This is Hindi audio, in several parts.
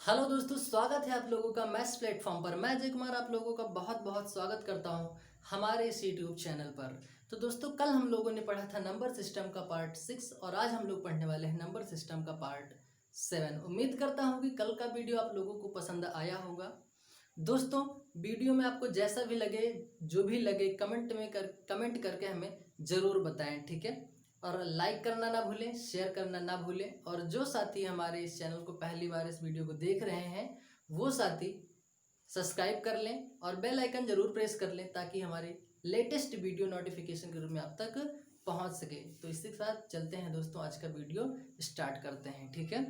हेलो दोस्तों, स्वागत है आप लोगों का मैथ्स प्लेटफॉर्म पर। मैं अजय कुमार आप लोगों का बहुत बहुत स्वागत करता हूं हमारे इस यूट्यूब चैनल पर। तो दोस्तों, कल हम लोगों ने पढ़ा था नंबर सिस्टम का पार्ट 6 और आज हम लोग पढ़ने वाले हैं नंबर सिस्टम का पार्ट 7। उम्मीद करता हूं कि कल का वीडियो आप लोगों को पसंद आया होगा। दोस्तों, वीडियो में आपको जैसा भी लगे, जो भी लगे, कमेंट करके हमें ज़रूर बताएं, ठीक है। और लाइक करना ना भूलें, शेयर करना ना भूलें। और जो साथी हमारे इस चैनल को पहली बार इस वीडियो को देख रहे हैं वो साथी सब्सक्राइब कर लें और बेल आइकन जरूर प्रेस कर लें ताकि हमारे लेटेस्ट वीडियो नोटिफिकेशन के रूप में आप तक पहुंच सके। तो इसी के साथ चलते हैं दोस्तों, आज का वीडियो स्टार्ट करते हैं, ठीक है।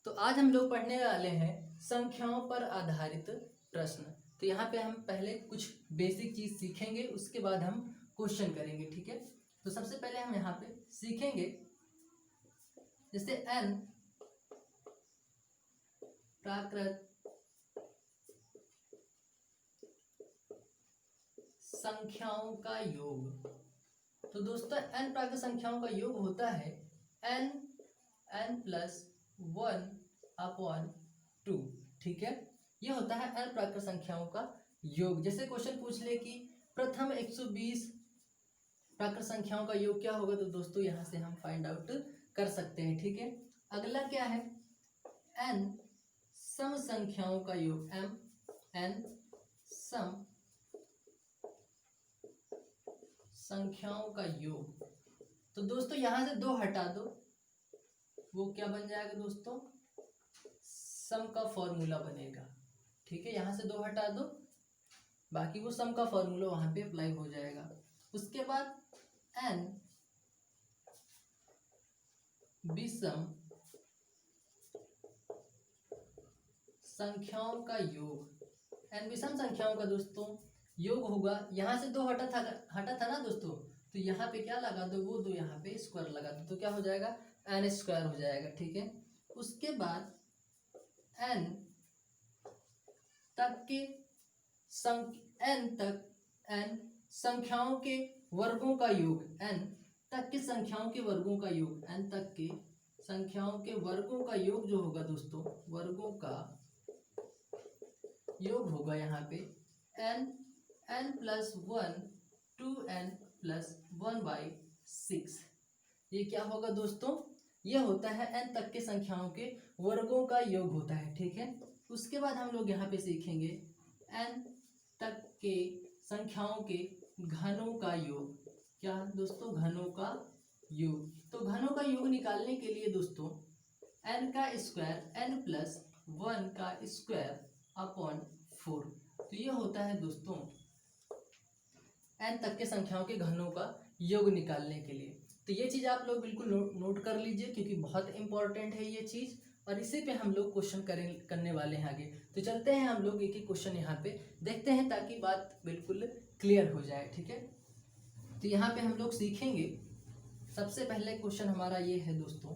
तो आज हम लोग पढ़ने वाले हैं संख्याओं पर आधारित प्रश्न। तो यहाँ पे हम पहले कुछ बेसिक चीज सीखेंगे, उसके बाद हम क्वेश्चन करेंगे, ठीक है। तो सबसे पहले हम यहाँ पे सीखेंगे जैसे n प्राकृत संख्याओं का योग। तो दोस्तों, n प्राकृत संख्याओं का योग होता है n+1/2, ठीक है। ये होता है n प्राकृत संख्याओं का योग। जैसे क्वेश्चन पूछ ले कि प्रथम 120 प्राकृत संख्याओं का योग क्या होगा, तो दोस्तों यहाँ से हम फाइंड आउट कर सकते हैं, ठीक है। अगला क्या है, n सम संख्याओं का योग, n सम संख्याओं का योग। तो दोस्तों यहाँ से 2 हटा दो, वो क्या बन जाएगा दोस्तों, सम का फॉर्मूला बनेगा, ठीक है। यहाँ से 2 हटा दो, बाकी वो सम का फॉर्मूला वहां पे अप्लाई हो जाएगा। उसके बाद n विषम संख्याओं का योग, n विषम संख्याओं का दोस्तों योग होगा। यहाँ से 2 हटा था ना दोस्तों, तो यहाँ पे क्या लगा दो, वो 2 यहाँ पे स्क्वायर लगा दो, तो क्या हो जाएगा, n स्क्वायर हो जाएगा, ठीक है। उसके बाद n तक के n संख्याओं के वर्गों का योग, n तक के संख्याओं के वर्गों का योग, n तक के संख्याओं के वर्गों का योग जो होगा दोस्तों, वर्गों का योग होगा यहाँ पे n+1 2n+1/6। ये क्या होगा दोस्तों, ये होता है n तक के संख्याओं के वर्गों का योग होता है, ठीक है। उसके बाद हम लोग यहाँ पे सीखेंगे n तक के संख्याओं के घनों का योग। क्या दोस्तों, घनों का योग। तो घनों का योग निकालने के लिए दोस्तों n का स्क्वायर n+1 का स्क्वायर अपॉन 4। तो ये होता है दोस्तों n तक के संख्याओं के घनों का योग निकालने के लिए। तो ये चीज़ आप लोग बिल्कुल नोट कर लीजिए, क्योंकि बहुत इंपॉर्टेंट है ये चीज़, और इसी पे हम लोग क्वेश्चन करने वाले हैं आगे। तो चलते हैं हम लोग एक एक क्वेश्चन यहाँ पे देखते हैं ताकि बात बिल्कुल क्लियर हो जाए, ठीक है। तो यहाँ पे हम लोग सीखेंगे, सबसे पहले क्वेश्चन हमारा ये है दोस्तों,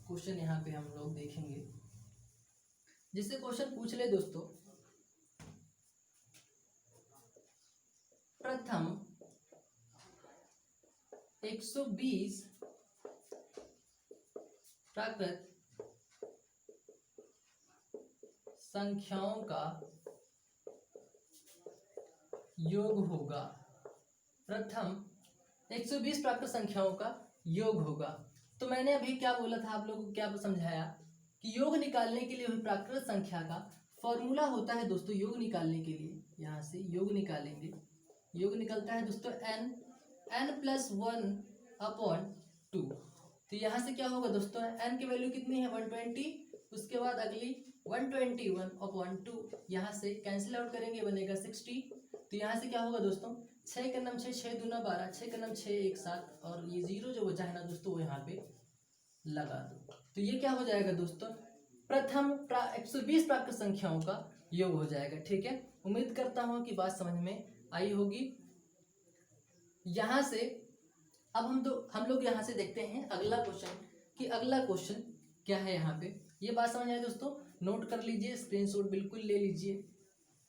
क्वेश्चन यहाँ पे हम लोग देखेंगे। जिससे क्वेश्चन पूछ ले दोस्तों, प्रथम 120 प्राकृत संख्याओं का योग होगा। प्रथम 120 प्राकृत संख्याओं का योग होगा। तो मैंने अभी क्या बोला था, आप लोगों को क्या समझाया कि योग निकालने के लिए प्राकृत संख्या का फॉर्मूला होता है दोस्तों। योग निकालने के लिए यहाँ से योग निकालेंगे, योग निकलता है दोस्तों n+1/2। तो यहाँ से क्या होगा दोस्तों, n की वैल्यू कितनी है 120, उसके बाद अगली 121/2, यहाँ से कैंसिल आउट करेंगे बनेगा 60। तो यहाँ से क्या होगा दोस्तों, 6 का नाम 6, 6 दूना 12, 6 का नाम 6 1 7, और ये 0 जो बचा है ना दोस्तों वो यहाँ पे लगा दो। तो ये क्या हो जाएगा दोस्तों, प्रथम 120 प्राकृत संख्याओं का योग हो जाएगा, ठीक है। उम्मीद करता हूँ कि बात समझ में आई होगी। यहाँ से अब हम लोग यहाँ से देखते हैं अगला क्वेश्चन, कि अगला क्वेश्चन क्या है। यहाँ पे ये बात समझ आए दोस्तों, नोट कर लीजिए, स्क्रीनशॉट बिल्कुल ले लीजिए,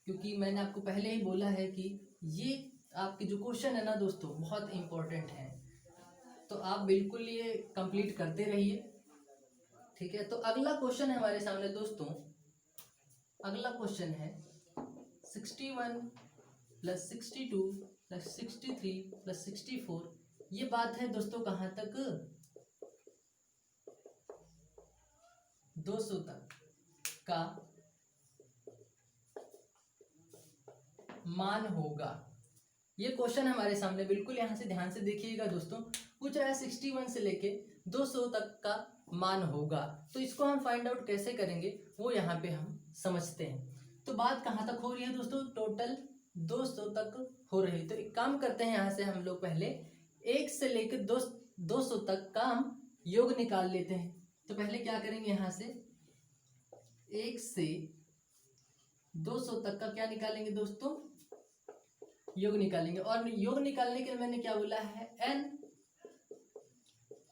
क्योंकि मैंने आपको पहले ही बोला है कि ये आपके जो क्वेश्चन है ना दोस्तों बहुत इंपॉर्टेंट है। तो आप बिल्कुल ये कंप्लीट करते रहिए। ठीक है, तो अगला क्वेश्चन है हमारे सामने दोस्तों। अगला क्वेश्चन है 61 प्लस 62 प्लस 63 प्लस 64। ये बात है दोस्तों कहाँ तक? 200 तक का मान होगा। ये क्वेश्चन हमारे सामने, बिल्कुल यहाँ से ध्यान से देखिएगा दोस्तों। पूछ रहा है 61 से लेके 200 तक का मान होगा, तो इसको हम फाइंड आउट कैसे करेंगे वो यहाँ पे हम समझते हैं। तो बात कहाँ तक हो रही है दोस्तों? टोटल 200 तक हो रही है। तो एक काम करते हैं, यहाँ से हम लोग पहले 1 से लेकर 200 तक का हम योग निकाल लेते हैं। तो पहले क्या करेंगे, यहाँ से 1 से 200 तक का क्या निकालेंगे दोस्तों? योग निकालेंगे। और योग निकालने के लिए मैंने क्या बोला है?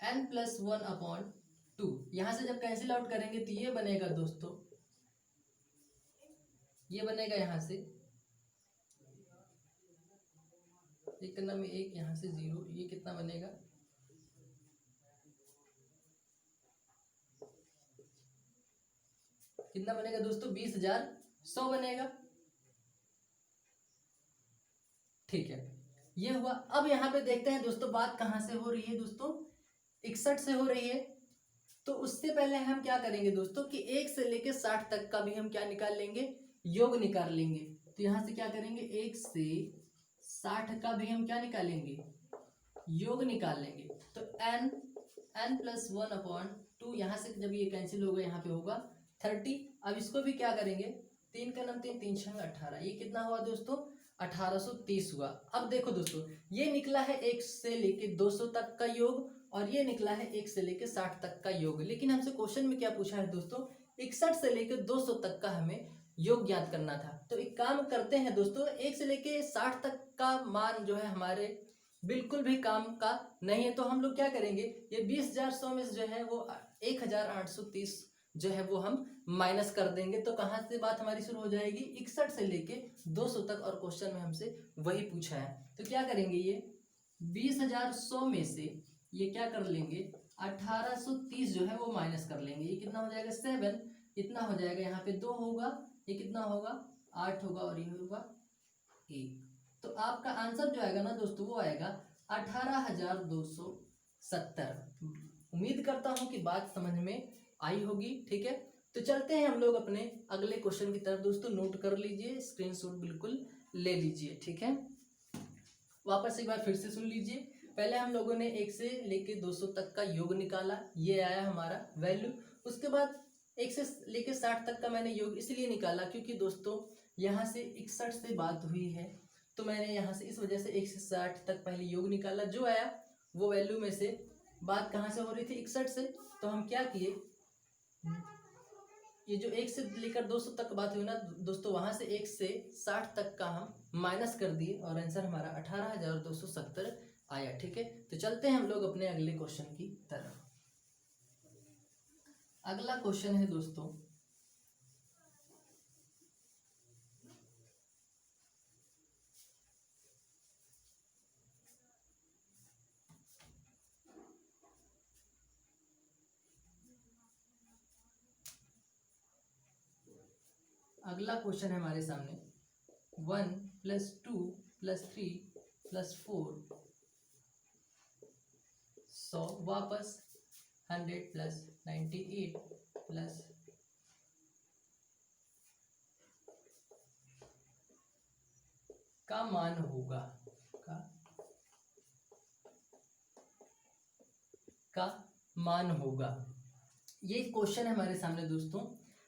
n plus 1/2। यहां से जब कैंसिल आउट करेंगे तो ये बनेगा दोस्तों, ये बनेगा यहां से एक करना में एक, यहां से 0, ये कितना बनेगा? कितना बनेगा दोस्तों? 20,100 बनेगा। ठीक है, ये हुआ। अब यहाँ पे देखते हैं दोस्तों बात कहाँ से हो रही है दोस्तों? 61 से हो रही है। तो उससे पहले हम क्या करेंगे दोस्तों कि 1 से लेके 60 तक का भी हम क्या निकाल लेंगे? योग निकाल लेंगे। तो यहाँ से क्या करेंगे? 1 से 60 का भी हम क्या निकालेंगे? योग निकाल लेंगे। तो n प्लस 1/2, यहाँ से जब ये कैंसिल होगा यहाँ पे होगा 30। अब इसको भी क्या करेंगे? 3 का नाम 3, 3 6 18, ये कितना हुआ दोस्तों? 1830 हुआ। अब देखो दोस्तों, ये निकला है 1 से लेके 200 तक का योग, और ये निकला है 1 से लेके 60 तक का योग। लेकिन हमसे क्वेश्चन में क्या पूछा है दोस्तों? 61 से लेके 200 तक का हमें योग ज्ञात करना था। तो एक काम करते हैं दोस्तों, 1 से लेके 60 तक का मान जो है हमारे बिल्कुल भी काम का नहीं है। तो हम लोग क्या करेंगे? ये 20,100 में से जो है वो 1,830 जो है वो हम माइनस कर देंगे। तो कहाँ से बात हमारी शुरू हो जाएगी? 61 से लेके 200 तक, और क्वेश्चन में हमसे वही पूछा है। तो क्या करेंगे? ये 20,100 में से ये क्या कर लेंगे? 1830 जो है वो माइनस कर लेंगे। ये कितना हो जाएगा? 7। इतना हो जाएगा, यहाँ पे 2 होगा, ये कितना होगा? 8 होगा, और ये होगा 1। तो आपका आंसर जो आएगा ना दोस्तों, वो आएगा 18,270। उम्मीद करता हूँ कि बात समझ में आई होगी। ठीक है, तो चलते हैं हम लोग अपने अगले क्वेश्चन की तरफ। दोस्तों नोट कर लीजिए, स्क्रीनशॉट बिल्कुल ले लीजिए। ठीक है, वापस एक बार फिर से सुन लीजिए। पहले हम लोगों ने 1 से लेके 200 तक का योग निकाला, ये आया हमारा वैल्यू। उसके बाद 1 से लेके 60 तक का मैंने योग इसलिए निकाला क्योंकि दोस्तों यहाँ से 61 से बात हुई है, तो मैंने यहाँ से इस वजह से 1 से 60 तक पहले योग निकाला। जो आया वो वैल्यू में से बात कहाँ से हो रही थी? 61 से। तो हम क्या किए, ये जो 1 से लेकर 200 तक बात हुई ना दोस्तों, वहां से 1 से 60 तक का हम माइनस कर दिए, और आंसर हमारा 18,270 आया। ठीक है, तो चलते हैं हम लोग अपने अगले क्वेश्चन की तरफ। अगला क्वेश्चन है दोस्तों, अगला क्वेश्चन है हमारे सामने 1 + 2 + 3 + 4 100 वापस 100 + 98 प्लस का मान होगा, का मान होगा। ये क्वेश्चन है हमारे सामने दोस्तों।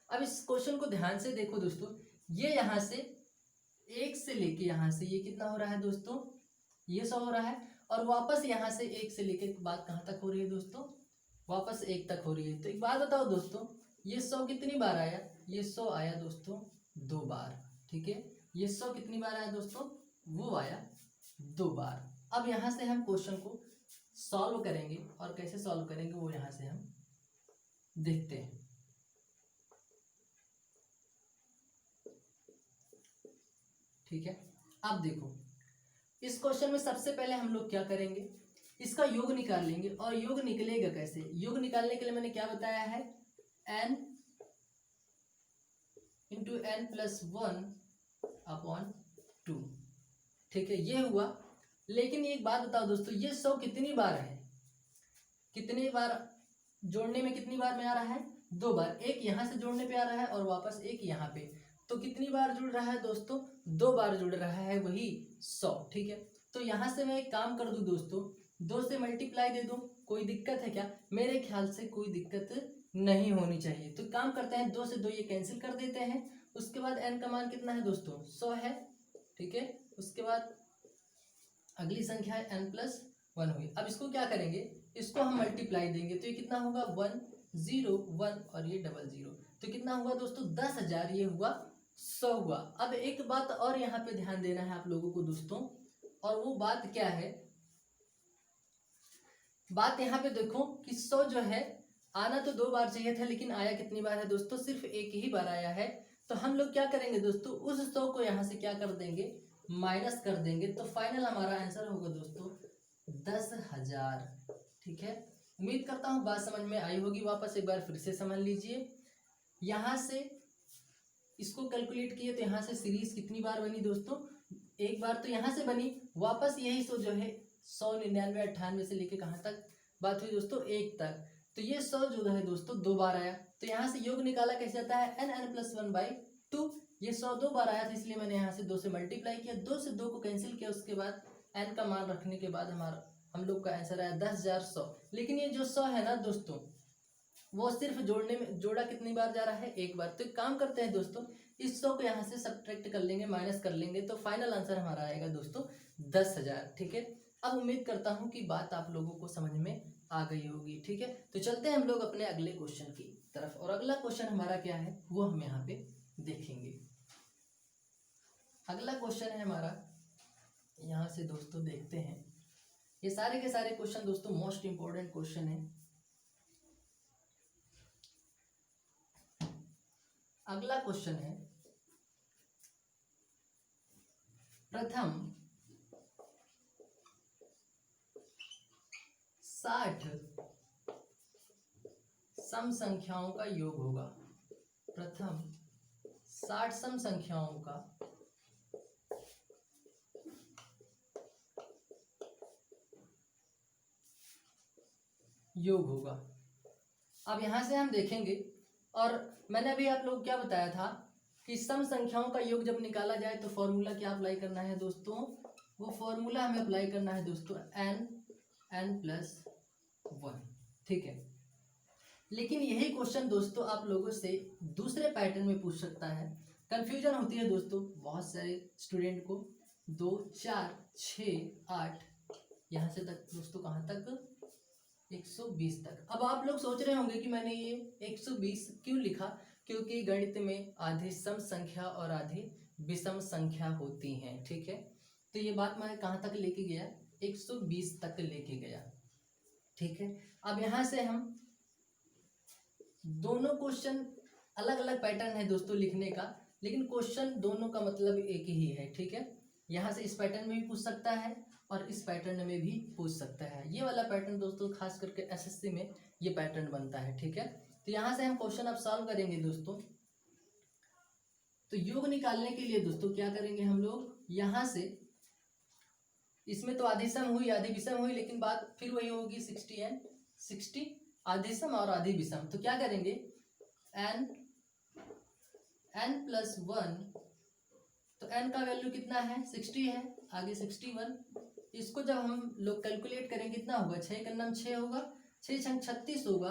अब इस क्वेश्चन को ध्यान से देखो दोस्तों, ये यहाँ से 1 से लेके यहाँ से ये कितना हो रहा है दोस्तों? ये 100 हो रहा है, और वापस यहाँ से 1 से लेके बात कहाँ तक हो रही है दोस्तों? वापस 1 तक हो रही है। तो एक बात बताओ दोस्तों, ये 100 कितनी बार आया? ये 100 आया दोस्तों 2 बार। ठीक है, ये 100 कितनी बार आया दोस्तों? वो आया 2 बार। अब यहाँ से हम क्वेश्चन को सॉल्व करेंगे, और कैसे सॉल्व करेंगे वो यहाँ से हम देखते हैं। ठीक है, अब देखो इस क्वेश्चन में सबसे पहले हम लोग क्या करेंगे? इसका योग निकाल लेंगे। और योग निकलेगा कैसे? योग निकालने के लिए मैंने क्या बताया है? n into n plus 1/2। ठीक है, ये हुआ। लेकिन एक बात बताओ दोस्तों, ये 100 कितनी बार है, कितनी बार जोड़ने में कितनी बार में आ रहा है, 2 बार। एक यहाँ से जोड़ने पे आ रहा है और वापस एक यहाँ पे, तो कितनी बार जुड़ रहा है दोस्तों, 2 बार जुड़ रहा है, वही 100। ठीक है, तो यहाँ से मैं एक काम कर दूं दोस्तों, 2 से मल्टीप्लाई दे दूं, कोई दिक्कत है क्या? मेरे ख्याल से कोई दिक्कत नहीं होनी चाहिए। तो काम करते हैं, 2 से 2 ये कैंसिल कर देते हैं। उसके बाद n का मान कितना है दोस्तों, 100 है। ठीक है, उसके बाद अगली संख्या है n प्लस 1 हुई। अब इसको क्या करेंगे, इसको हम मल्टीप्लाई देंगे, तो ये कितना होगा, 101 और ये 00, तो कितना हुआ दोस्तों, 10,000। ये हुआ 100 हुआ। अब एक बात और यहाँ पे ध्यान देना है आप लोगों को दोस्तों, और वो बात क्या है, बात यहाँ पे देखो कि 100 जो है आना तो 2 बार चाहिए था, लेकिन आया कितनी बार है दोस्तों, सिर्फ एक ही बार आया है। तो हम लोग क्या करेंगे दोस्तों, उस 100 को यहाँ से क्या कर देंगे, माइनस कर देंगे। तो फाइनल हमारा आंसर होगा दोस्तों 10,000। ठीक है, उम्मीद करता हूँ बात समझ में आई होगी। वापस एक बार फिर से समझ लीजिए, यहाँ से इसको कैलकुलेट किए तो यहाँ से सीरीज कितनी बार बनी दोस्तों, एक बार तो यहाँ से बनी, वापस यही 100 जो है 100, 99, 98 से लेके कहाँ तक बात हुई दोस्तों, 1 तक। तो ये 100 जो है दोस्तों 2 बार आया। तो यहाँ से योग निकाला कैसे आता है, n प्लस 1/2। ये 100 2 बार आया था, इसलिए मैंने यहाँ से 2 से मल्टीप्लाई किया, 2 से 2 को कैंसिल किया, उसके बाद n का मान रखने के बाद हम लोग का आंसर आया 10,100। लेकिन ये जो 100 है ना दोस्तों, वो सिर्फ जोड़ने में जोड़ा कितनी बार जा रहा है, एक बार। तो एक काम करते हैं दोस्तों, इस 100 को यहाँ से सब्ट्रैक्ट कर लेंगे, माइनस कर लेंगे, तो फाइनल आंसर हमारा आएगा दोस्तों 10,000। ठीक है, अब उम्मीद करता हूँ कि बात आप लोगों को समझ में आ गई होगी। ठीक है, तो चलते हैं हम लोग अपने अगले क्वेश्चन की तरफ, और अगला क्वेश्चन हमारा क्या है वो हम यहाँ पे देखेंगे। अगला क्वेश्चन है हमारा, यहाँ से दोस्तों देखते हैं, ये सारे के सारे क्वेश्चन दोस्तों मोस्ट इंपॉर्टेंट क्वेश्चन है। अगला क्वेश्चन है, प्रथम 60 सम संख्याओं का योग होगा। प्रथम 60 सम संख्याओं का योग होगा। अब यहां से हम देखेंगे, और मैंने अभी आप लोग क्या बताया था कि सम संख्याओं का योग जब निकाला जाए तो फॉर्मूला क्या अप्लाई करना है दोस्तों, वो फॉर्मूला हमें अप्लाई करना है दोस्तों n प्लस 1। ठीक है, लेकिन यही क्वेश्चन दोस्तों आप लोगों से दूसरे पैटर्न में पूछ सकता है। कंफ्यूजन होती है दोस्तों बहुत सारे स्टूडेंट को, 2 4 6 8 यहाँ से तक दोस्तों, कहाँ तक, 120 तक। अब आप लोग सोच रहे होंगे कि मैंने ये 120 क्यों लिखा, क्योंकि गणित में आधी सम संख्या और आधी विषम संख्या होती हैं। ठीक है, तो ये बात मैं कहाँ तक लेके गया, 120 तक लेके गया। ठीक है, अब यहाँ से हम दोनों क्वेश्चन, अलग अलग पैटर्न है दोस्तों लिखने का, लेकिन क्वेश्चन दोनों का मतलब एक ही है। ठीक है, यहाँ से इस पैटर्न में भी पूछ सकता है और इस पैटर्न में भी पूछ सकता है। ये वाला पैटर्न दोस्तों खास करके एसएससी में ये पैटर्न बनता है। ठीक है, तो यहाँ से हम क्वेश्चन अब सॉल्व करेंगे दोस्तों। तो योग निकालने के लिए दोस्तों क्या करेंगे हम लोग, यहाँ से इसमें तो आधी सम हुई आधी विषम हुई, लेकिन बात फिर वही होगी 60 and 60, आधी सम और आधी विषम। तो क्या करेंगे, n प्लस 1, तो n का वैल्यू कितना है, 60 है, आगे 61। इसको जब हम लोग कैलकुलेट करेंगे कितना होगा, 6 का नाम 6 होगा, 6 छंग 36 होगा,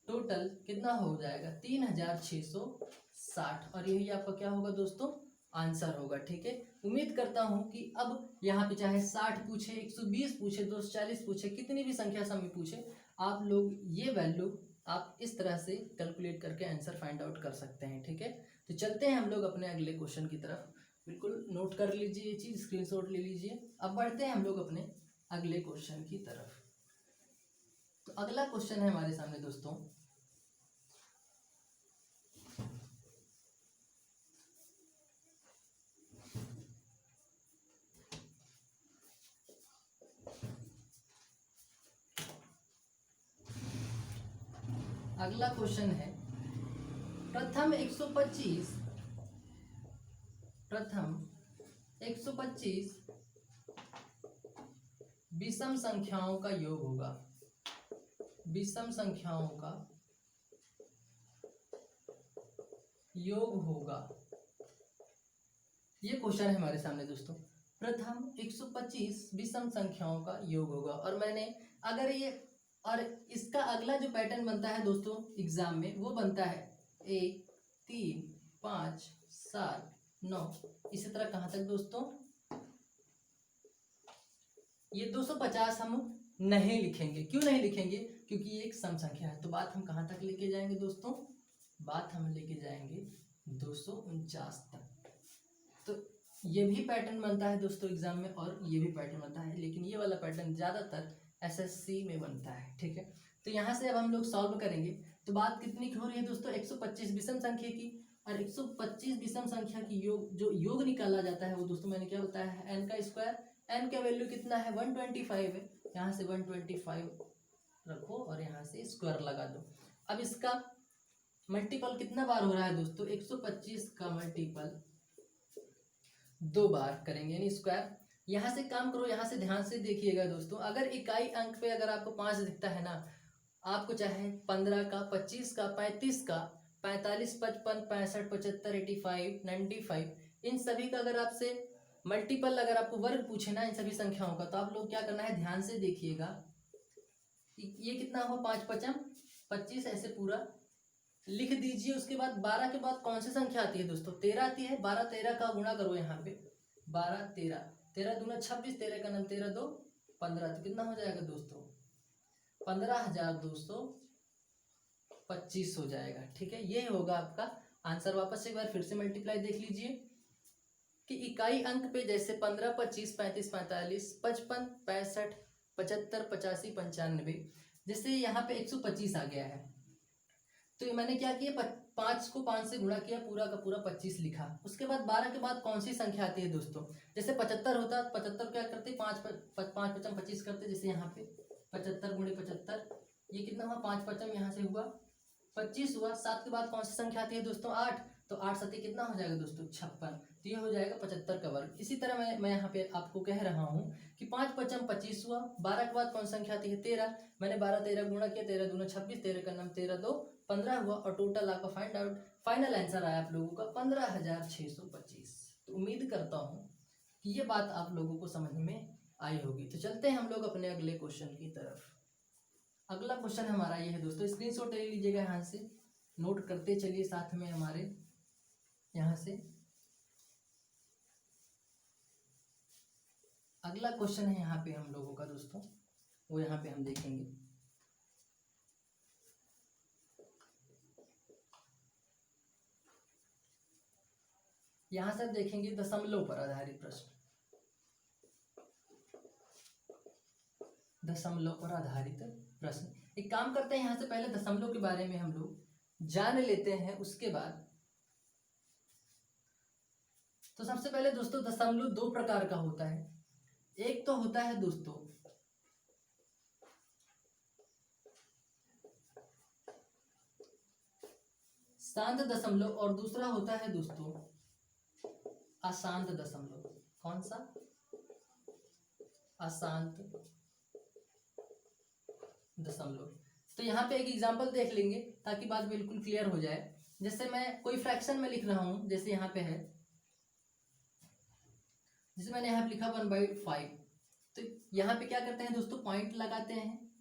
टोटल कितना हो जाएगा 3660, और यही आपका क्या होगा दोस्तों, आंसर होगा। ठीक है, उम्मीद करता हूं कि अब यहाँ पे चाहे 60 पूछे, 120 पूछे, 240 पूछे, कितनी भी संख्या समय पूछे, आप लोग ये वैल्यू आप इस तरह से कैलकुलेट करके आंसर फाइंड आउट कर सकते हैं। ठीक है, तो चलते हैं हम लोग अपने अगले क्वेश्चन की तरफ। बिल्कुल नोट कर लीजिए ये चीज़, स्क्रीनशॉट ले लीजिए। अब बढ़ते हैं हम लोग अपने अगले क्वेश्चन की तरफ। तो अगला क्वेश्चन है हमारे सामने दोस्तों, अगला क्वेश्चन है प्रथम 125 विषम संख्याओं का योग होगा। विषम संख्याओं का योग होगा। ये क्वेश्चन है हमारे सामने दोस्तों। प्रथम 125 विषम संख्याओं का योग होगा। और मैंने अगर ये और इसका अगला जो पैटर्न बनता है दोस्तों एग्जाम में, वो बनता है 1 3 5 7 9, इसी तरह कहाँ तक दोस्तों, ये 250 हम नहीं लिखेंगे। क्यों नहीं लिखेंगे? क्योंकि ये एक सम संख्या है। तो बात हम कहाँ तक लेके जाएंगे दोस्तों? बात हम लेके जाएंगे 249 तक। तो ये भी पैटर्न बनता है दोस्तों एग्जाम में, और ये भी पैटर्न बनता है, लेकिन ये वाला पैटर्न ज़्यादातर एसएससी में बनता है। ठीक है, तो यहाँ से अब हम लोग सॉल्व करेंगे। तो बात कितनी की हो रही है दोस्तों? 125 विषम संख्या की। और 125 विषम संख्या की जो योग निकाला जाता है वो दोस्तों मैंने क्या बताया है, एन का स्क्वायर। एन का वैल्यू कितना है? 125 है। यहाँ से 125 रखो और यहाँ से स्क्वायर लगा दो। अब इसका मल्टीपल कितना बार हो रहा है दोस्तों? 125 का मल्टीपल 2 बार करेंगे, यानी स्क्वायर। यहाँ से काम करो, यहाँ से ध्यान से देखिएगा दोस्तों। अगर इकाई अंक पे अगर आपको 5 दिखता है ना, आपको चाहे 15 का, 25 का, 35 का, 45, 55, 65, 75, 85, 95, इन सभी का अगर आपसे मल्टीपल अगर आपको वर्ग पूछे ना इन सभी संख्याओं का, तो आप लोग क्या करना है, ध्यान से देखिएगा। ये कितना हुआ? 5 5 25, ऐसे पूरा लिख दीजिए। उसके बाद 12 के बाद कौन सी संख्या आती है दोस्तों? 13 आती है। 12 13 का गुणा करो यहाँ पे, 12 13, 13 दूना 26, 13 का नाम 13 2 15, तो कितना हो जाएगा दोस्तों? 15,225 हो जाएगा। ठीक है, ये होगा आपका आंसर। वापस एक बार फिर से मल्टीप्लाई देख लीजिए कि इकाई अंक पे जैसे 15 25 35 45 55 65 75 85 95, जैसे यहाँ पे 125 आ गया है, तो ये मैंने क्या किया, 5 को 5 से गुणा किया, पूरा का पूरा 25 लिखा। उसके बाद 12 के बाद कौन सी संख्या आती है दोस्तों? जैसे 75 होता, 75 क्या करते, 5 5 5 25 करते। जैसे यहाँ पे 75 गुणे 75, ये कितना हुआ? 5 5 यहाँ से हुआ 25 हुआ। 7 के बाद कौन सी संख्या आती है दोस्तों? 8, तो 8 7 कितना हो जाएगा दोस्तों? 56, तो ये हो जाएगा 75 का वर्ग। इसी तरह मैं यहाँ पे आपको कह रहा हूँ कि 5 5 25 हुआ। 12 के बाद कौन सी संख्या आती है? 13, मैंने 12 13 गुणा किया, 13 दूना 26, 13 का नाम 13 2 15 हुआ, और टोटल आपका फाइनल आंसर आया आप लोगों का 15,625। तो उम्मीद करता हूँ कि ये बात आप लोगों को समझ में आई होगी। तो चलते हैं हम लोग अपने अगले क्वेश्चन की तरफ। अगला क्वेश्चन हमारा ये है दोस्तों, स्क्रीनशॉट ले लीजिएगा, यहाँ से नोट करते चलिए साथ में हमारे। यहाँ से अगला क्वेश्चन है यहाँ पे हम लोगों का दोस्तों, वो यहाँ पे हम देखेंगे। यहाँ से देखेंगे दशमलव पर आधारित प्रश्न। दशमलव पर आधारित प्रश्न। एक काम करते हैं, यहाँ से पहले दशमलव के बारे में हम लोग जान लेते हैं। उसके बाद तो सबसे पहले दोस्तों दशमलव 2 प्रकार का होता है। एक तो होता है दोस्तों शांत दशमलव, और दूसरा होता है दोस्तों अशांत दशमलव। कौन सा? अशांत दशमलव। तो यहाँ पे एक एग्जांपल देख लेंगे ताकि बात बिल्कुल क्लियर हो जाए। जैसे मैं कोई फ्रैक्शन में लिख रहा हूँ, जैसे यहाँ पे है, जैसे मैंने यहाँ पे लिखा 1/5, तो यहाँ पे क्या करते हैं दोस्तों, पॉइंट लगाते हैं।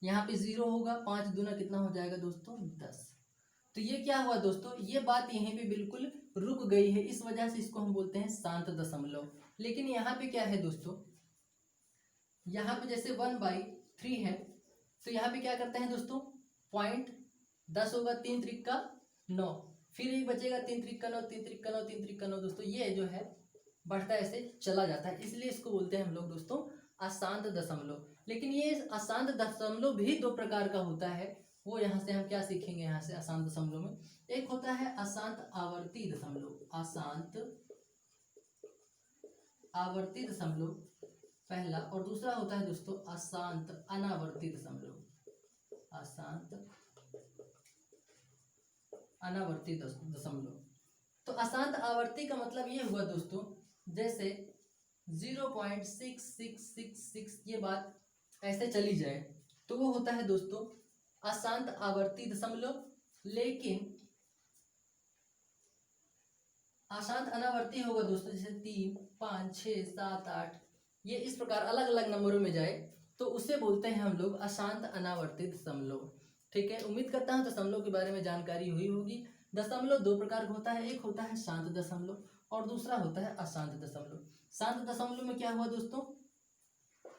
यहाँ पे 0 होगा, 5 दूना कितना हो जाएगा दोस्तों? 10। तो ये क्या हुआ दोस्तों, ये बात यहीं पे बिल्कुल रुक गई है, इस वजह से इसको हम बोलते हैं शांत दशमलव। लेकिन यहाँ पे क्या है दोस्तों, यहाँ पे जैसे 1/3 है, तो यहाँ पे क्या करते हैं दोस्तों, पॉइंट 10 होगा, 3 त्रिक का 9, फिर ये बचेगा 3 त्रिक का 9, 3 त्रिक का 9, 3 त्रिक का 9। दोस्तों ये जो है बढ़ता ऐसे चला जाता है, इसलिए इसको बोलते हैं हम लोग दोस्तों अशांत दशमलव। लेकिन ये अशांत दशमलव भी 2 प्रकार का होता है। वो यहाँ से हम क्या सीखेंगे, यहाँ से अशांत दशमलव में एक होता है अशांत आवर्ती दशमलव। अशांत आवर्ती दशमलव पहला, और दूसरा होता है दोस्तों अशांत अनावर्ती दशमलव। अशांत अनावर्ती दशमलव। तो अशांत आवर्ती का मतलब ये हुआ दोस्तों, जैसे 0.6666 ये बात ऐसे चली जाए तो वो होता है दोस्तों अशांत आवर्ती दशमलव। लेकिन अशांत अनावर्ती होगा दोस्तों, जैसे 3, 5, 6, 7, 8 ये इस प्रकार अलग अलग नंबरों में जाए तो उसे बोलते हैं हम लोग अशांत अनावर्ती दशमलव। ठीक है, उम्मीद करता हूँ दशमलव के बारे में जानकारी हुई होगी। दशमलव दो प्रकार का होता है, एक होता है शांत दशमलव और दूसरा होता है अशांत दशमलव। शांत दशमलव में क्या हुआ दोस्तों,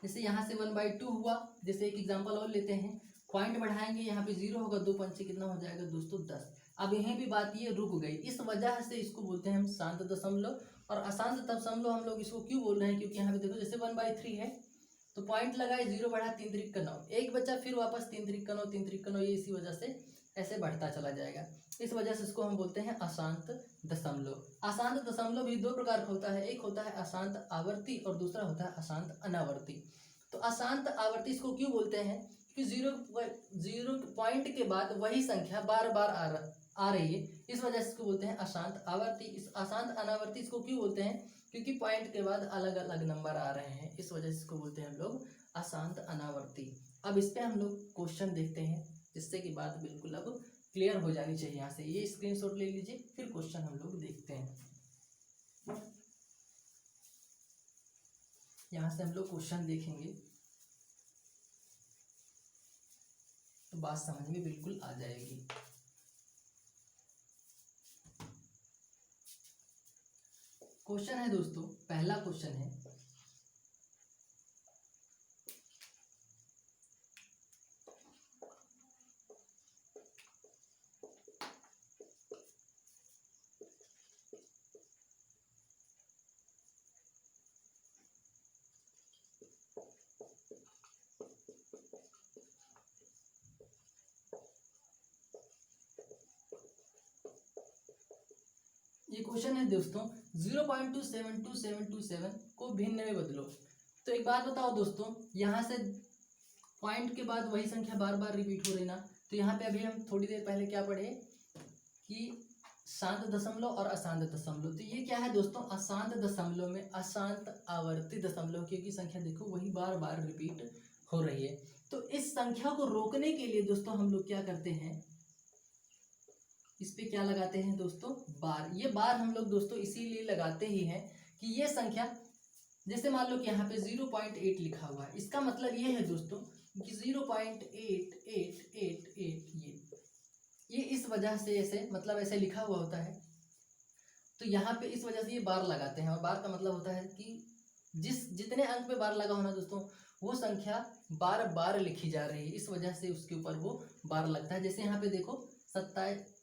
जैसे यहाँ से 1/2 हुआ, जैसे एक एग्जांपल और लेते हैं, पॉइंट बढ़ाएंगे, यहाँ पे 0 होगा, 2 पंचे कितना हो जाएगा दोस्तों 10। अब यहीं भी बात ये रुक गई, इस वजह से इसको बोलते हैं हम शांत दशमलव। और अशांत दशमलव हम लोग इसको क्यों बोल रहे हैं, क्योंकि यहाँ पे देखो जैसे 1/3 है तो पॉइंट लगाए, 0 बढ़ा, 3 3 का 9, एक बच्चा फिर वापस 3 3 का 9, 3 3 का 9, ये इसी वजह से ऐसे बढ़ता चला जाएगा। इस वजह से इसको हम बोलते हैं अशांत दशमलव। अशांत दशमलव भी दो प्रकार का होता है, एक होता है अशांत आवर्ती और दूसरा होता है अशांत अनावर्ती। तो अशांत आवर्ती इसको क्यों बोलते हैं कि 0 पॉइंट के बाद वही संख्या बार बार आ रही है, इस वजह से इसको बोलते हैं अशांत आवर्ती। इस अशांत अनावर्ती इसको क्यों बोलते हैं, क्योंकि पॉइंट के बाद अलग अलग नंबर आ रहे हैं, इस वजह से इसको बोलते हैं हम लोग अशांत अनावर्ती। अब इस पे हम लोग क्वेश्चन देखते हैं, जिससे कि बात बिल्कुल अब क्लियर हो जानी चाहिए। यहाँ से ये स्क्रीनशॉट ले लीजिए, फिर क्वेश्चन हम लोग देखते हैं। यहाँ से हम लोग क्वेश्चन देखेंगे तो बात समझ में बिल्कुल आ जाएगी। क्वेश्चन है दोस्तों, पहला क्वेश्चन है, ये क्वेश्चन है दोस्तों 0.27227 को भिन्न में बदलो। तो एक बात बताओ दोस्तों, यहाँ से पॉइंट के बाद वही संख्या बार बार रिपीट हो रही ना, तो यहाँ पे अभी हम थोड़ी देर पहले क्या पढ़े कि शांत दशमलव और अशांत दशमलव। तो ये क्या है दोस्तों, अशांत दशमलव में अशांत आवर्ती दशमलव, क्योंकि संख्या देखो वही बार बार रिपीट हो रही है। तो इस संख्या को रोकने के लिए दोस्तों हम लोग क्या करते हैं, इस पे क्या लगाते हैं दोस्तों, बार। ये बार हम लोग दोस्तों इसीलिए लगाते ही हैं कि ये संख्या, जैसे मान लो कि यहाँ पे 0.8 लिखा हुआ है, इसका मतलब ये है दोस्तों कि 0.8888 ये इस वजह से ऐसे, मतलब ऐसे लिखा हुआ होता है, तो यहाँ पे इस वजह से ये बार लगाते हैं। और बार का मतलब होता है कि जितने अंक पे बार लगा होना दोस्तों, वो संख्या बार बार लिखी जा रही है, इस वजह से उसके ऊपर वो बार लगता है। जैसे यहाँ पे देखो 27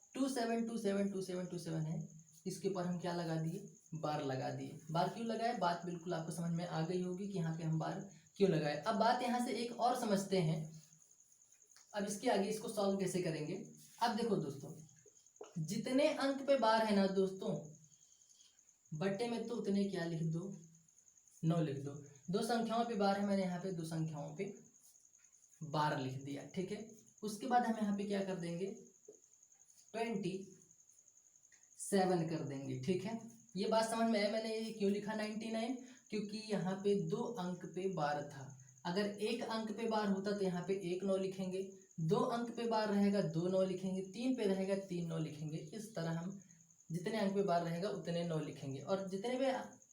है, इसके ऊपर हम क्या लगा दिए, बार लगा दिए। बार क्यों लगाए, बात बिल्कुल आपको समझ में आ गई होगी कि यहाँ पे हम बार क्यों लगाए। अब बात यहाँ से एक और समझते हैं, अब इसके आगे इसको सॉल्व कैसे करेंगे। अब देखो दोस्तों, जितने अंक पे बार है ना दोस्तों, बट्टे में तो उतने क्या लिख दो, 9 लिख दो। दो संख्याओं पे बार है, मैंने यहाँ पे दो संख्याओं पे बार लिख दिया, ठीक है। उसके बाद हम यहाँ पे क्या कर देंगे, 27 कर देंगे, ठीक है। ये बात समझ में आया, मैंने ये क्यों लिखा 99, क्योंकि यहाँ पे 2 अंक पे बार था। अगर 1 अंक पे बार होता तो यहाँ पे 1 9 लिखेंगे, 2 अंक पे बार रहेगा 2 9 लिखेंगे, 3 पे रहेगा 3 9 लिखेंगे। इस तरह हम जितने अंक पे बार रहेगा उतने 9 लिखेंगे, और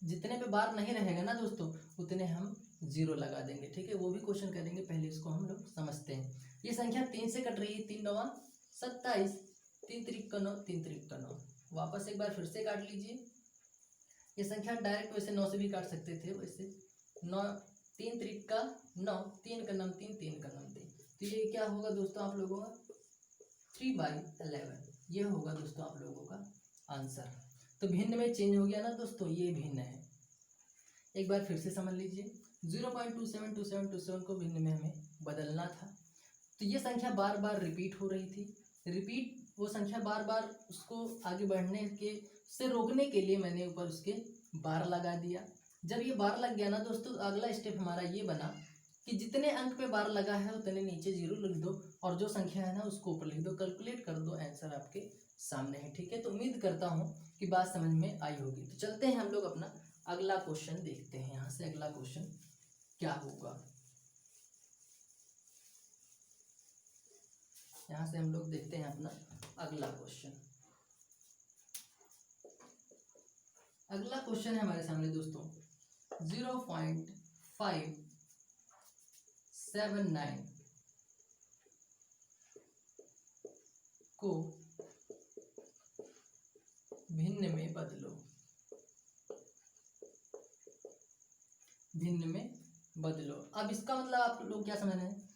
जितने पे बार नहीं रहेगा ना दोस्तों, उतने हम 0 लगा देंगे, ठीक है। वो भी क्वेश्चन करेंगे, पहले इसको हम लोग समझते हैं। ये संख्या 3 से कट रही है, 3 9 27, 3 3 का 9, 3 3 का 9। वापस एक बार फिर से काट लीजिए। ये संख्या डायरेक्ट वैसे 9 से भी काट सकते थे, वैसे 9 3 3 का 9, 3 का 9 3, 3 का 9 3। तो ये क्या होगा दोस्तों आप लोगों का 3/11, ये होगा दोस्तों आप लोगों का आंसर। तो भिन्न में चेंज हो गया ना दोस्तों, ये भिन्न है। एक बार फिर से समझ लीजिए, 0.272727 को भिन्न में हमें बदलना था। तो ये संख्या बार बार रिपीट हो रही थी, वो संख्या बार बार उसको आगे बढ़ने के से रोकने के लिए मैंने ऊपर उसके बार लगा दिया। जब ये बार लग गया ना दोस्तों, अगला स्टेप हमारा ये बना कि जितने अंक पे बार लगा है उतने नीचे जीरो लिख दो और जो संख्या है ना उसको ऊपर लिख दो, कैलकुलेट कर दो, आंसर आपके सामने है। ठीक है, तो उम्मीद करता हूँ कि बात समझ में आई होगी। तो चलते हैं हम लोग अपना अगला क्वेश्चन देखते हैं। यहाँ से अगला क्वेश्चन क्या होगा, यहाँ से हम लोग देखते हैं अपना अगला क्वेश्चन। अगला क्वेश्चन है हमारे सामने दोस्तों 0.579 को भिन्न में बदलो, भिन्न में बदलो। अब इसका मतलब आप लोग क्या समझ रहे हैं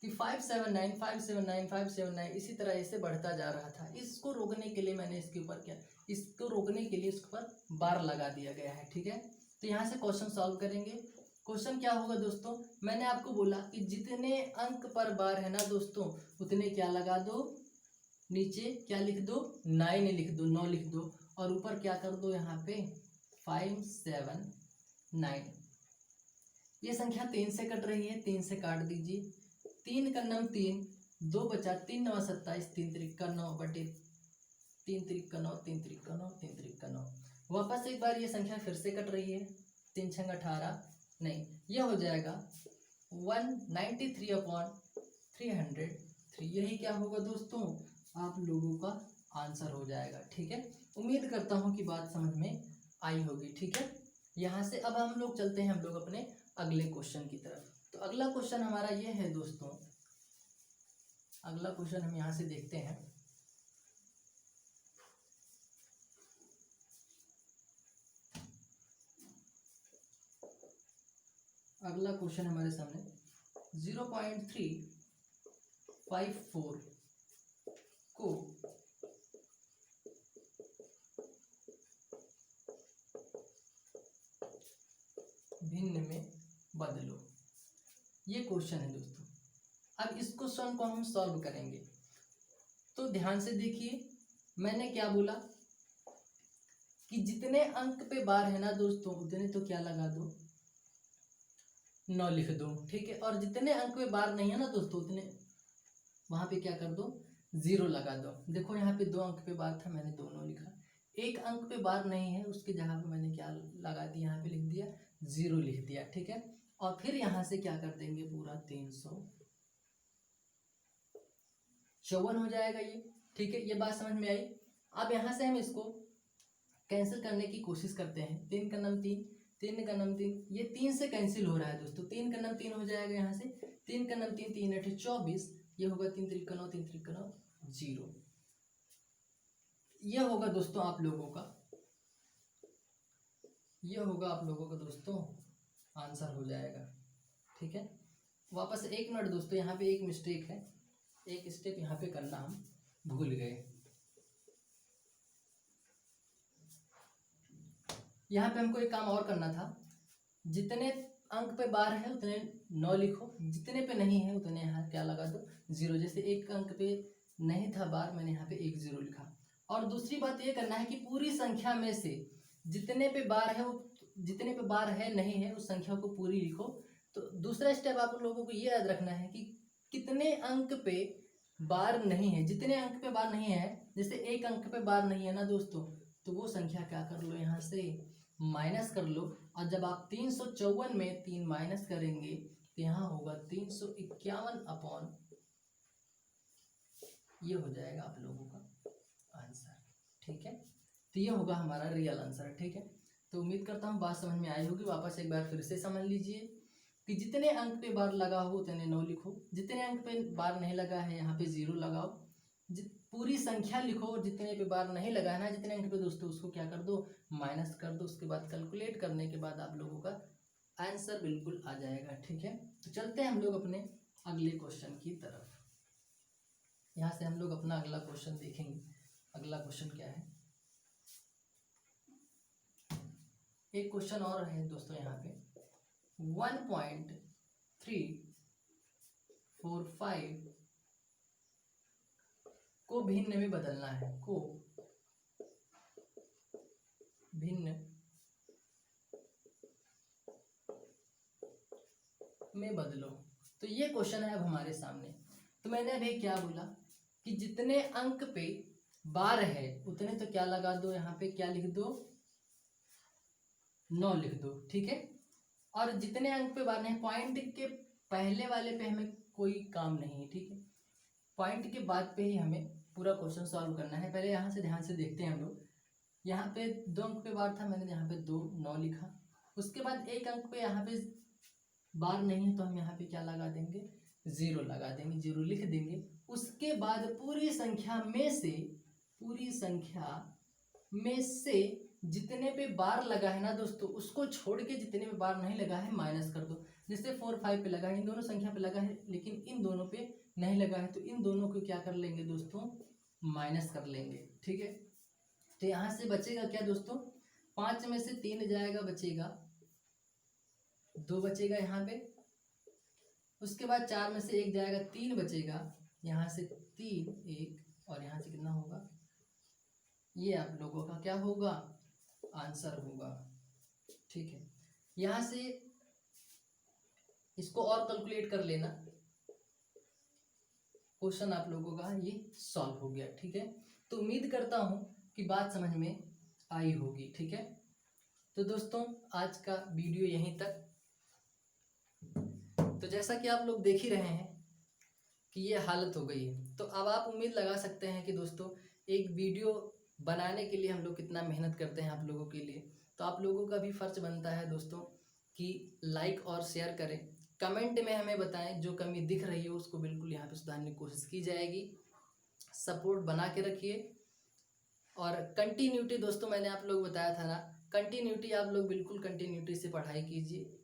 कि 579 579 579 इसी तरह ऐसे बढ़ता जा रहा था। इसको रोकने के लिए मैंने इसके ऊपर क्या, इसको रोकने के लिए इसके ऊपर बार लगा दिया गया है। ठीक है, तो यहाँ से क्वेश्चन सॉल्व करेंगे। क्वेश्चन क्या होगा दोस्तों, मैंने आपको बोला कि जितने अंक पर बार है ना दोस्तों उतने क्या लगा दो, नीचे क्या लिख दो, 9 लिख दो, 9 लिख दो, और ऊपर क्या कर दो यहाँ पे 579। ये संख्या 3 से कट रही है, 3 से काट दीजिए, 3 का नम 3, 2 बचा, 3 9 27, 3 त्रिक 9 बटे 3 त्रिक 9, 3 त्रिक 9, 3 त्रिक 9। वापस एक बार ये संख्या फिर से कट रही है, 3 छंग 18, नहीं ये हो जाएगा 193/303। यही क्या होगा दोस्तों, आप लोगों का आंसर हो जाएगा। ठीक है, उम्मीद करता हूँ कि बात समझ में आई होगी। ठीक है, यहाँ से अब हम लोग चलते हैं हम लोग अपने अगले क्वेश्चन की तरफ। तो अगला क्वेश्चन हमारा ये है दोस्तों, अगला क्वेश्चन हम यहाँ से देखते हैं। अगला क्वेश्चन हमारे सामने 0.354 को भिन्न में बदलो, ये क्वेश्चन है दोस्तों। अब इस क्वेश्चन को हम सॉल्व करेंगे, तो ध्यान से देखिए मैंने क्या बोला कि जितने अंक पे बार है ना दोस्तों उतने तो क्या लगा दो, 9 लिख दो। ठीक है, और जितने अंक पे बार नहीं है ना दोस्तों उतने वहां पे क्या कर दो, 0 लगा दो। देखो यहाँ पे 2 अंक पे बार था, मैंने 2 9 लिखा। एक अंक पे बार नहीं है उसकी जगह पे मैंने क्या लगा दिया, यहाँ पे लिख दिया 0 लिख दिया। ठीक है, और फिर यहाँ से क्या कर देंगे, पूरा 354 हो जाएगा ये। ठीक है, ये बात समझ में आई। अब यहाँ से हम इसको कैंसिल करने की कोशिश करते हैं। 3 का नम 3, 3 का नम 3, ये 3 से कैंसिल हो रहा है दोस्तों, 3 का नम 3 हो जाएगा यहाँ से, 3 का नम 3, 3 8 24, ये होगा 3 त्रिक 9, 3 त्रिक 9 0। ये होगा दोस्तों आप लोगों का, ये होगा आप लोगों का दोस्तों आंसर हो जाएगा। ठीक है, वापस एक मिनट दोस्तों, यहाँ पे एक मिस्टेक है, एक स्टेप यहाँ पे करना हम भूल गए। यहाँ पे हमको एक काम और करना था, जितने अंक पे बार है उतने 9 लिखो, जितने पे नहीं है उतने यहाँ क्या लगा दो, 0। जैसे एक अंक पे नहीं था बार, मैंने यहाँ पे 1 0 लिखा। और दूसरी बात ये करना है कि पूरी संख्या में से जितने पे बार है वो, जितने पे बार है नहीं है उस संख्या को पूरी लिखो। तो दूसरा स्टेप आप लोगों को ये याद रखना है कि कितने अंक पे बार नहीं है, जितने अंक पे बार नहीं है, जैसे एक अंक पे बार नहीं है ना दोस्तों, तो वो संख्या क्या कर लो, यहाँ से माइनस कर लो। और जब आप 354 में 3 माइनस करेंगे तो यहाँ होगा 351/, ये हो जाएगा आप लोगों का आंसर। ठीक है, तो ये होगा हमारा रियल आंसर। ठीक है, तो उम्मीद करता हूँ बात समझ में आई होगी। वापस एक बार फिर से समझ लीजिए कि जितने अंक पे बार लगा हो उतने 9 लिखो, जितने अंक पे बार नहीं लगा है यहाँ पे 0 लगाओ, पूरी संख्या लिखो, और जितने पे बार नहीं लगा है ना, जितने अंक पे दोस्तों उसको क्या कर दो, माइनस कर दो। उसके बाद कैलकुलेट करने के बाद आप लोगों का आंसर बिल्कुल आ जाएगा। ठीक है, तो चलते हैं हम लोग अपने अगले क्वेश्चन की तरफ। यहाँ से हम लोग अपना अगला क्वेश्चन देखेंगे। अगला क्वेश्चन क्या है, एक क्वेश्चन और है दोस्तों यहाँ पे 1.345 को भिन्न में बदलना है, को भिन्न में बदलो। तो ये क्वेश्चन है अब हमारे सामने। तो मैंने अभी क्या बोला कि जितने अंक पे बार है उतने तो क्या लगा दो, यहाँ पे क्या लिख दो, 9 लिख दो, ठीक है। और जितने अंक पे बार नहीं, पॉइंट के पहले वाले पे हमें कोई काम नहीं है, ठीक है। पॉइंट के बाद पे ही हमें पूरा क्वेश्चन सॉल्व करना है। पहले यहाँ से ध्यान से देखते हैं हम लोग। यहाँ पे 2 अंक पे बार था, मैंने यहाँ पे 2 9 लिखा। उसके बाद 1 अंक पे यहाँ पे बार नहीं है तो हम यहाँ पे क्या लगा देंगे, 0 लगा देंगे, 0 लिख देंगे। उसके बाद पूरी संख्या में से जितने पे बार लगा है ना दोस्तों, उसको छोड़ के जितने पे बार नहीं लगा है माइनस कर दो। जैसे 4 5 पे लगा है, इन दोनों संख्या पे लगा है, लेकिन इन दोनों पे नहीं लगा है, तो इन दोनों को क्या कर लेंगे दोस्तों, माइनस कर लेंगे, ठीक है। तो यहाँ से बचेगा क्या दोस्तों, 5 में से 3 जाएगा, बचेगा 2 बचेगा यहाँ पे। उसके बाद 4 में से 1 जाएगा, 3 बचेगा, यहाँ से 3 1, और यहाँ से कितना होगा, ये आप लोगों का क्या होगा, आंसर होगा, ठीक है। यहाँ से इसको और कैलकुलेट कर लेना, क्वेश्चन आप लोगों का ये सॉल्व हो गया, ठीक है। तो उम्मीद करता हूँ कि बात समझ में आई होगी, ठीक है। तो दोस्तों आज का वीडियो यहीं तक। तो जैसा कि आप लोग देख ही रहे हैं कि ये हालत हो गई है, तो अब आप उम्मीद लगा सकते हैं कि दोस्तों एक वीडियो बनाने के लिए हम लोग कितना मेहनत करते हैं आप लोगों के लिए। तो आप लोगों का भी फर्ज बनता है दोस्तों कि लाइक और शेयर करें, कमेंट में हमें बताएं, जो कमी दिख रही हो उसको बिल्कुल यहाँ पे सुधारने की कोशिश की जाएगी। सपोर्ट बना के रखिए और कंटिन्यूटी, दोस्तों मैंने आप लोग बताया था ना, कंटिन्यूटी आप लोग बिल्कुल कंटिन्यूटी से पढ़ाई कीजिए,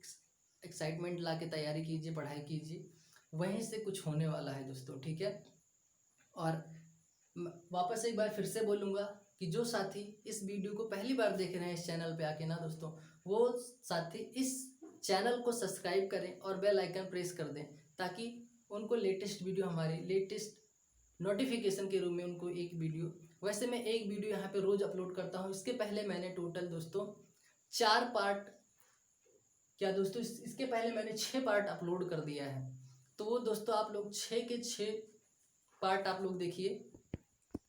एक्साइटमेंट ला के तैयारी कीजिए, पढ़ाई कीजिए, वहीं से कुछ होने वाला है दोस्तों, ठीक है। और वापस एक बार फिर से बोलूँगा कि जो साथी इस वीडियो को पहली बार देख रहे हैं इस चैनल पे आके ना दोस्तों, वो साथी इस चैनल को सब्सक्राइब करें और बेल आइकन प्रेस कर दें, ताकि उनको लेटेस्ट वीडियो, हमारी लेटेस्ट नोटिफिकेशन के रूप में उनको एक वीडियो, वैसे मैं एक वीडियो यहाँ पे रोज़ अपलोड करता हूँ। इसके पहले मैंने टोटल दोस्तों 4 पार्ट, क्या दोस्तों इसके पहले मैंने 6 पार्ट अपलोड कर दिया है। तो वो दोस्तों आप लोग 6 के 6 पार्ट आप लोग देखिए,